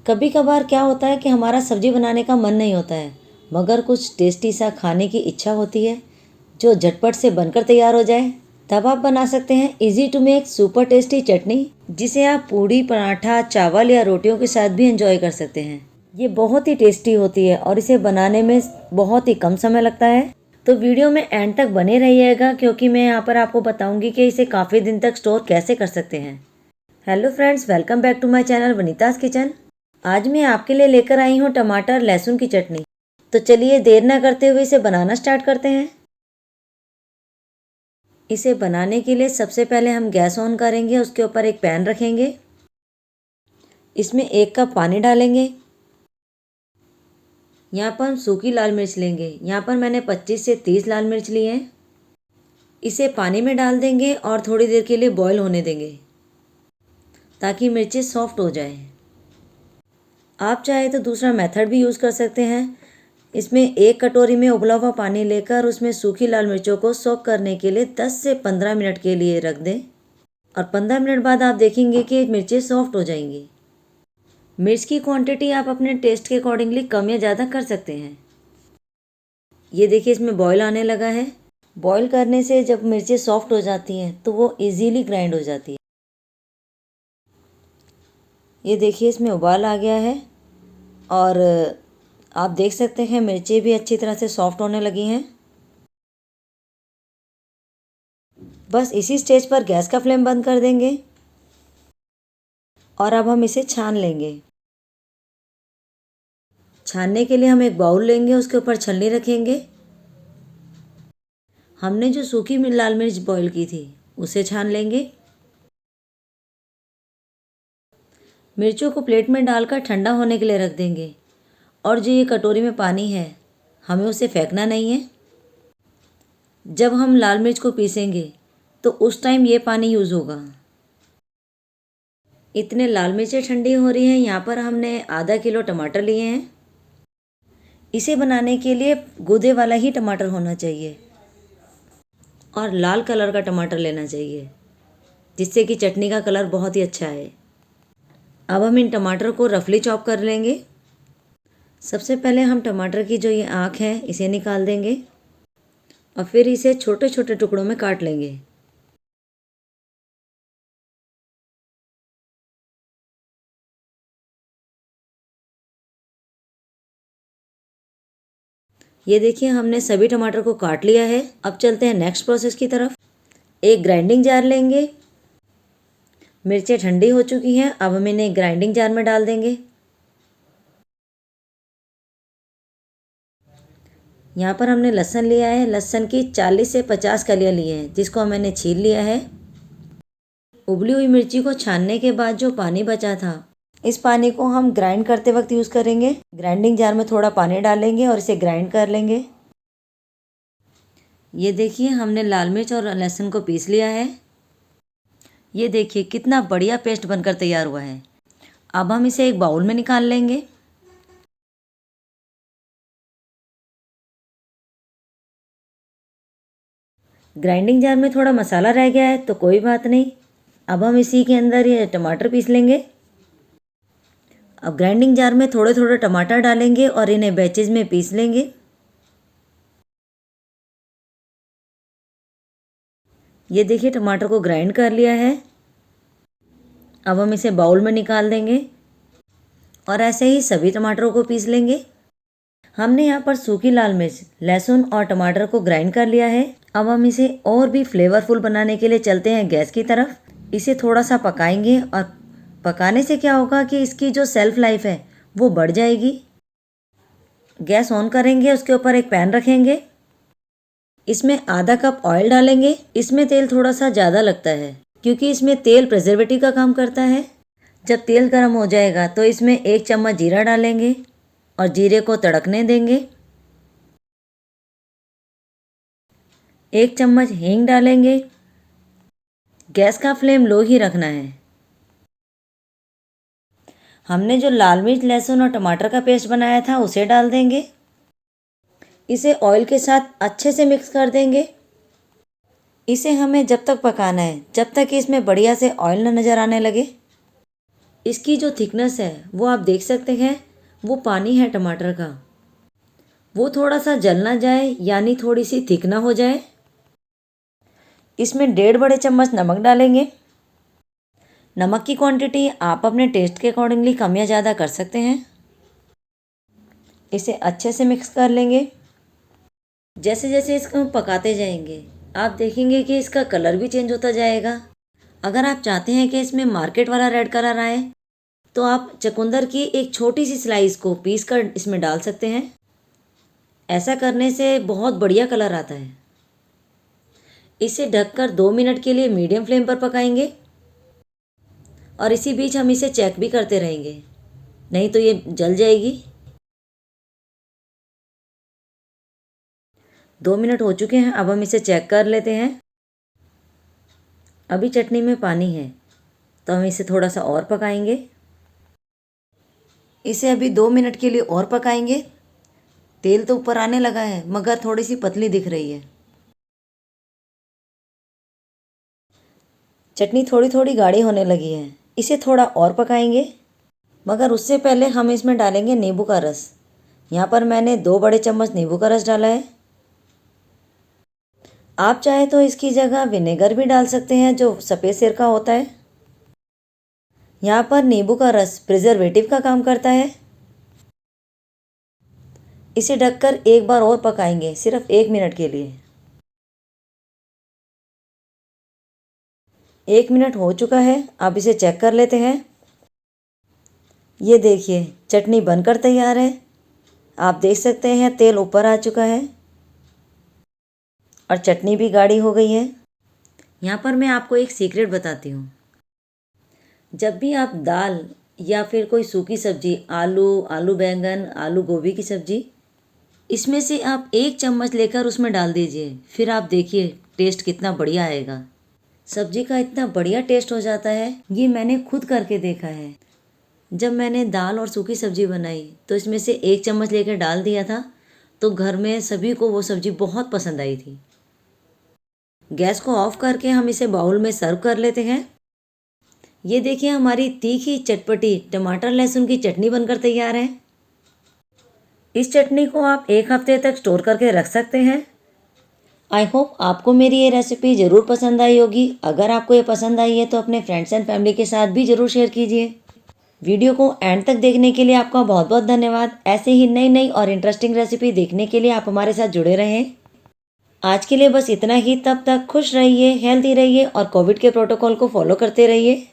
कभी कभार क्या होता है कि हमारा सब्जी बनाने का मन नहीं होता है, मगर कुछ टेस्टी सा खाने की इच्छा होती है जो झटपट से बनकर तैयार हो जाए। तब आप बना सकते हैं easy to make super tasty chutney, जिसे आप पूड़ी, पराठा, चावल या रोटियों के साथ भी एंजॉय कर सकते हैं। ये बहुत ही टेस्टी होती है और इसे बनाने में बहुत ही कम समय लगता है। तो वीडियो में एंड तक बने रहिएगा, क्योंकि मैं यहाँ पर आपको बताऊंगी कि इसे काफ़ी दिन तक स्टोर कैसे कर सकते हैं। Hello friends, welcome back to my channel Vanita's kitchen. आज मैं आपके लिए लेकर आई हूँ टमाटर लहसुन की चटनी। तो चलिए देर ना करते हुए इसे बनाना स्टार्ट करते हैं। इसे बनाने के लिए सबसे पहले हम गैस ऑन करेंगे, उसके ऊपर एक पैन रखेंगे। इसमें 1 कप पानी डालेंगे। यहाँ पर हम सूखी लाल मिर्च लेंगे। यहाँ पर मैंने 25 से 30 लाल मिर्च लिए हैं। इसे पानी में डाल देंगे और थोड़ी देर के लिए बॉईल होने देंगे ताकि मिर्चें सॉफ्ट हो जाएं। आप चाहे तो दूसरा मेथड भी यूज़ कर सकते हैं। इसमें 1 कटोरी में उबला हुआ पानी लेकर उसमें सूखी लाल मिर्चों को सोक करने के लिए 10 से 15 मिनट के लिए रख दें और 15 मिनट बाद आप देखेंगे कि मिर्चें सॉफ्ट हो जाएंगी। मिर्च की क्वांटिटी आप अपने टेस्ट के अकॉर्डिंगली कम या ज़्यादा कर सकते हैं। ये देखिए, इसमें बॉईल आने लगा है। बॉईल करने से जब मिर्चें सॉफ्ट हो जाती हैं तो वो इजीली ग्राइंड हो जाती है। ये देखिए, इसमें उबाल आ गया है और आप देख सकते हैं मिर्चें भी अच्छी तरह से सॉफ्ट होने लगी हैं। बस इसी स्टेज पर गैस का फ्लेम बंद कर देंगे और अब हम इसे छान लेंगे। छानने के लिए हम एक बाउल लेंगे, उसके ऊपर छलनी रखेंगे। हमने जो सूखी लाल मिर्च बॉईल की थी उसे छान लेंगे। मिर्चों को प्लेट में डालकर ठंडा होने के लिए रख देंगे। और जो ये कटोरी में पानी है, हमें उसे फेंकना नहीं है। जब हम लाल मिर्च को पीसेंगे तो उस टाइम ये पानी यूज़ होगा। इतने लाल मिर्चें ठंडी हो रही हैं। यहाँ पर हमने आधा किलो टमाटर लिए हैं। इसे बनाने के लिए गूदे वाला ही टमाटर होना चाहिए और लाल कलर का टमाटर लेना चाहिए, जिससे कि चटनी का कलर बहुत ही अच्छा है। अब हम इन टमाटर को रफली चॉप कर लेंगे। सबसे पहले हम टमाटर की जो ये आँख है इसे निकाल देंगे और फिर इसे छोटे छोटे टुकड़ों में काट लेंगे। ये देखिए, हमने सभी टमाटर को काट लिया है। अब चलते हैं नेक्स्ट प्रोसेस की तरफ। एक ग्राइंडिंग जार लेंगे। मिर्चें ठंडी हो चुकी हैं। अब हम इन्हें ग्राइंडिंग जार में डाल देंगे। यहाँ पर हमने लहसुन लिया है। लहसुन की 40 से 50 कलियाँ ली हैं, जिसको मैंने छील लिया है। उबली हुई मिर्ची को छानने के बाद जो पानी बचा था, इस पानी को हम ग्राइंड करते वक्त यूज़ करेंगे। ग्राइंडिंग जार में थोड़ा पानी डालेंगे और इसे ग्राइंड कर लेंगे। ये देखिए, हमने लाल मिर्च और लहसुन को पीस लिया है। ये देखिए कितना बढ़िया पेस्ट बनकर तैयार हुआ है। अब हम इसे एक बाउल में निकाल लेंगे। ग्राइंडिंग जार में थोड़ा मसाला रह गया है तो कोई बात नहीं। अब हम इसी के अंदर ये टमाटर पीस लेंगे। अब ग्राइंडिंग जार में थोड़े थोड़े टमाटर डालेंगे और इन्हें बैचेज में पीस लेंगे। ये देखिए, टमाटर को ग्राइंड कर लिया है। अब हम इसे बाउल में निकाल देंगे और ऐसे ही सभी टमाटरों को पीस लेंगे। हमने यहाँ पर सूखी लाल मिर्च, लहसुन और टमाटर को ग्राइंड कर लिया है। अब हम इसे और भी फ्लेवरफुल बनाने के लिए चलते हैं गैस की तरफ। इसे थोड़ा सा पकाएंगे और पकाने से क्या होगा कि इसकी जो सेल्फ लाइफ है वो बढ़ जाएगी। गैस ऑन करेंगे, उसके ऊपर एक पैन रखेंगे। इसमें आधा कप ऑयल डालेंगे। इसमें तेल थोड़ा सा ज़्यादा लगता है क्योंकि इसमें तेल प्रिजर्वेटिव का काम करता है। जब तेल गर्म हो जाएगा तो इसमें 1 चम्मच जीरा डालेंगे और जीरे को तड़कने देंगे। 1 चम्मच हींग डालेंगे। गैस का फ्लेम लो ही रखना है। हमने जो लाल मिर्च, लहसुन और टमाटर का पेस्ट बनाया था उसे डाल देंगे। इसे ऑयल के साथ अच्छे से मिक्स कर देंगे। इसे हमें जब तक पकाना है जब तक कि इसमें बढ़िया से ऑयल न नज़र आने लगे। इसकी जो थिकनेस है वो आप देख सकते हैं, वो पानी है टमाटर का, वो थोड़ा सा जल ना जाए यानी थोड़ी सी थिक ना हो जाए। इसमें 1.5 बड़े चम्मच नमक डालेंगे। नमक की क्वांटिटी आप अपने टेस्ट के अकॉर्डिंगली कम या ज़्यादा कर सकते हैं। इसे अच्छे से मिक्स कर लेंगे। जैसे जैसे इसको पकाते जाएंगे आप देखेंगे कि इसका कलर भी चेंज होता जाएगा। अगर आप चाहते हैं कि इसमें मार्केट वाला रेड कलर आए तो आप चुकंदर की एक छोटी सी स्लाइस को पीस कर इसमें डाल सकते हैं। ऐसा करने से बहुत बढ़िया कलर आता है। इसे ढककर 2 मिनट के लिए मीडियम फ्लेम पर पकाएंगे और इसी बीच हम इसे चेक भी करते रहेंगे, नहीं तो ये जल जाएगी। 2 मिनट हो चुके हैं, अब हम इसे चेक कर लेते हैं। अभी चटनी में पानी है तो हम इसे थोड़ा सा और पकाएंगे। इसे अभी 2 मिनट के लिए और पकाएंगे। तेल तो ऊपर आने लगा है मगर थोड़ी सी पतली दिख रही है। चटनी थोड़ी थोड़ी गाढ़ी होने लगी है, इसे थोड़ा और पकाएंगे। मगर उससे पहले हम इसमें डालेंगे नींबू का रस। यहाँ पर मैंने 2 बड़े चम्मच नींबू का रस डाला है। आप चाहे तो इसकी जगह विनेगर भी डाल सकते हैं जो सफ़ेद सिरका होता है। यहाँ पर नींबू का रस प्रिजर्वेटिव का काम करता है। इसे ढककर एक बार और पकाएंगे, सिर्फ 1 मिनट के लिए। 1 मिनट हो चुका है, आप इसे चेक कर लेते हैं। ये देखिए चटनी बनकर तैयार है। आप देख सकते हैं तेल ऊपर आ चुका है और चटनी भी गाढ़ी हो गई है। यहाँ पर मैं आपको एक सीक्रेट बताती हूँ। जब भी आप दाल या फिर कोई सूखी सब्जी, आलू बैंगन, आलू गोभी की सब्जी, इसमें से आप 1 चम्मच लेकर उसमें डाल दीजिए, फिर आप देखिए टेस्ट कितना बढ़िया आएगा। सब्जी का इतना बढ़िया टेस्ट हो जाता है, ये मैंने खुद करके देखा है। जब मैंने दाल और सूखी सब्जी बनाई तो इसमें से 1 चम्मच लेकर डाल दिया था, तो घर में सभी को वो सब्जी बहुत पसंद आई थी। गैस को ऑफ करके हम इसे बाउल में सर्व कर लेते हैं। ये देखिए हमारी तीखी चटपटी टमाटर लहसुन की चटनी बनकर तैयार है। इस चटनी को आप 1 हफ्ते तक स्टोर करके रख सकते हैं। आई होप आपको मेरी ये रेसिपी ज़रूर पसंद आई होगी। अगर आपको ये पसंद आई है तो अपने फ्रेंड्स एंड फैमिली के साथ भी ज़रूर शेयर कीजिए। वीडियो को एंड तक देखने के लिए आपका बहुत बहुत धन्यवाद। ऐसे ही नई नई और इंटरेस्टिंग रेसिपी देखने के लिए आप हमारे साथ जुड़े रहें। आज के लिए बस इतना ही। तब तक खुश रहिए, हेल्दी रहिए और कोविड के प्रोटोकॉल को फॉलो करते रहिए।